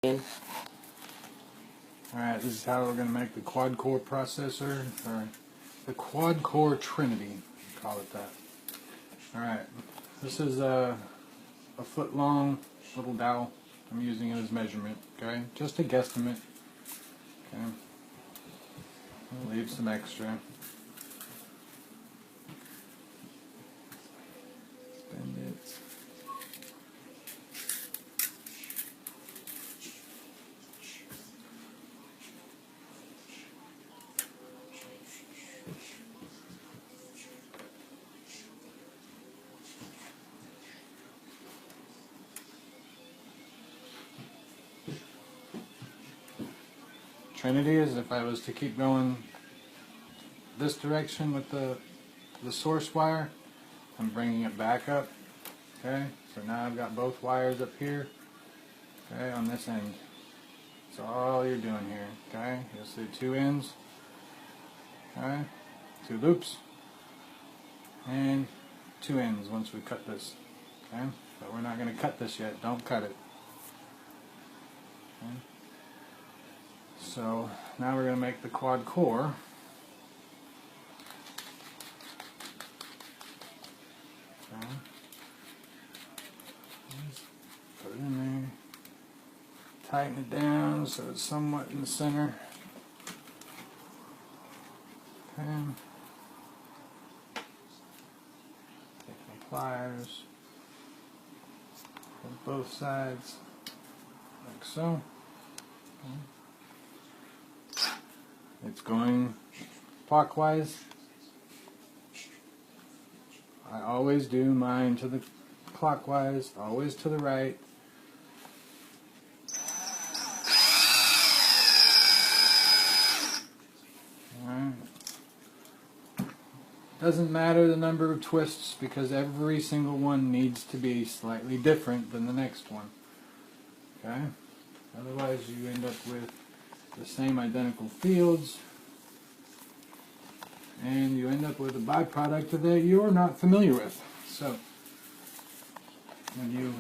Alright, this is how we're going to make the quad-core processor, or the quad-core Trinity, call it that. Alright, this is a foot-long little dowel. I'm using it as measurement, okay? Just a guesstimate. Okay. I'll leave some extra. Bend it. Trinity is if I was to keep going this direction with the source wire, I'm bringing it back up. Okay, so now I've got both wires up here. Okay, on this end. So all you're doing here. Okay, you'll see two ends. Okay, two loops, and two ends once we cut this. Okay, but we're not going to cut this yet. Don't cut it. Okay. So now we're going to make the quad core. Okay. Put it in there. Tighten it down so it's somewhat in the center. Okay. Take my pliers. On both sides, like so. Okay. It's going clockwise. I always do mine to the clockwise, always to the right. Alright. Doesn't matter the number of twists because every single one needs to be slightly different than the next one. Okay? Otherwise you end up with the same identical fields, and you end up with a byproduct that you're not familiar with. So when you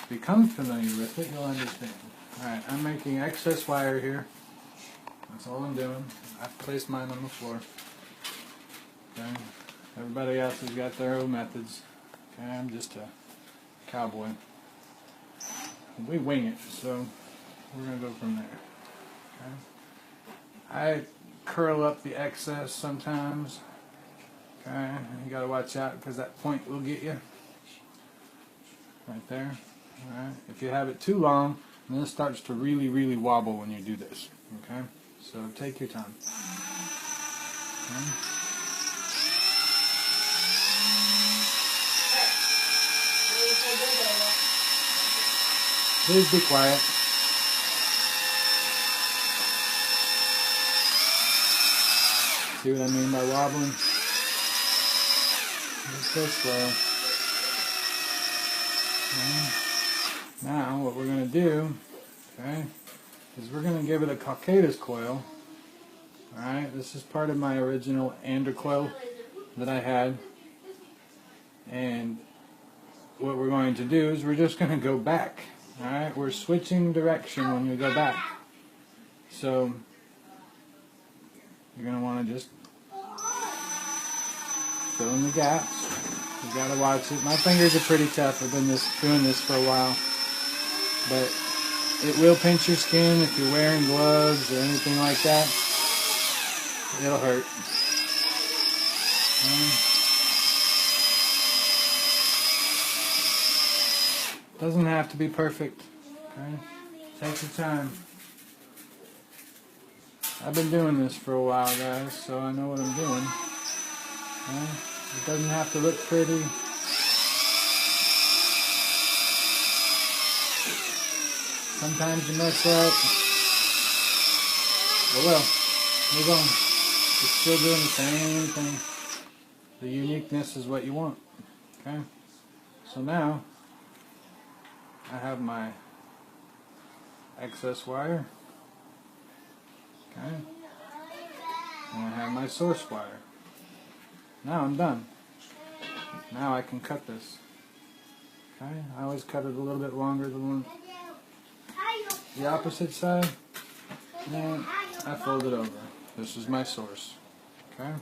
become familiar with it, you'll understand. Alright, I'm making excess wire here. That's all I'm doing. I've placed mine on the floor. Okay. Everybody else has got their own methods. Okay, I'm just a cowboy. We wing it, so we're going to go from there. Okay. I curl up the excess sometimes. Okay, you got to watch out because that point will get you. Right there. Alright. If you have it too long, then it starts to really wobble when you do this. Okay, so take your time. Okay. Please be quiet. See what I mean by wobbling? Just go slow. Okay. Now what we're going to do, okay, is we're going to give it a Calcatus coil. Alright, this is part of my original undercoil that I had. And what we're going to do is we're just going to go back. Alright, we're switching direction when we go back. So you're going to want to just fill in the gaps. You got to watch it. My fingers are pretty tough. I've been doing this for a while. But it will pinch your skin if you're wearing gloves or anything like that. It'll hurt. Doesn't have to be perfect. Okay? Take your time. I've been doing this for a while, guys, so I know what I'm doing. Okay? It doesn't have to look pretty. Sometimes you mess up. Oh well, move on. You're still doing the same thing. The uniqueness is what you want. Okay? So now, I have my excess wire. Okay? And I have my source wire. Now I'm done. Now I can cut this. Okay? I always cut it a little bit longer than one. the opposite side, and I fold it over. This is my source. Okay?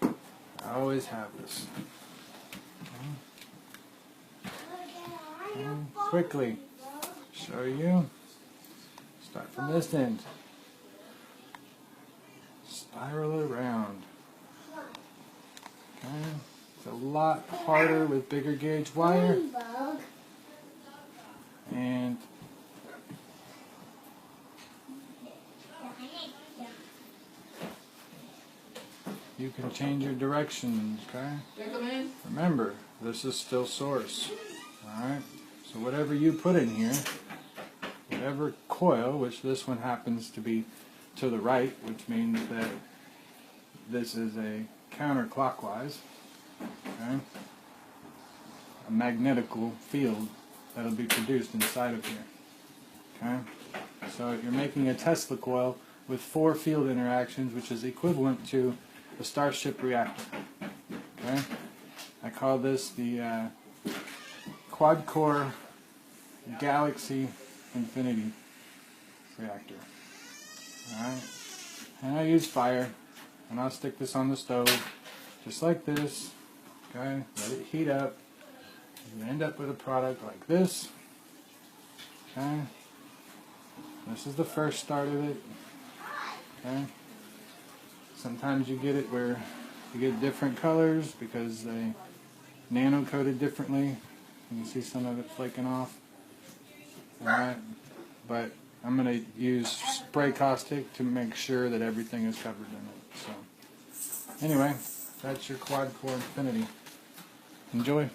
I always have this. And quickly show you. Start from this end. Spiral it around. Okay? It's a lot harder with bigger gauge wire. And you can change your directions, okay? Remember, this is still source. Alright? So whatever you put in here, whatever coil, which this one happens to be to the right, which means that this is a counterclockwise, okay? A magnetical field that'll be produced inside of here. Okay? So you're making a Tesla coil with 4 field interactions, which is equivalent to a Starship reactor. Okay? I call this the QuadCore Galaxy Infinity reactor. Alright? And I use fire, and I'll stick this on the stove just like this. Okay? Let it heat up. You end up with a product like this. Okay? This is the first start of it. Okay? Sometimes you get it where you get different colors because they nano-coated differently. You can see some of it flaking off. Alright? But I'm going to use spray caustic to make sure that everything is covered in it. So, anyway, that's your QuadCore Infinity. Enjoy.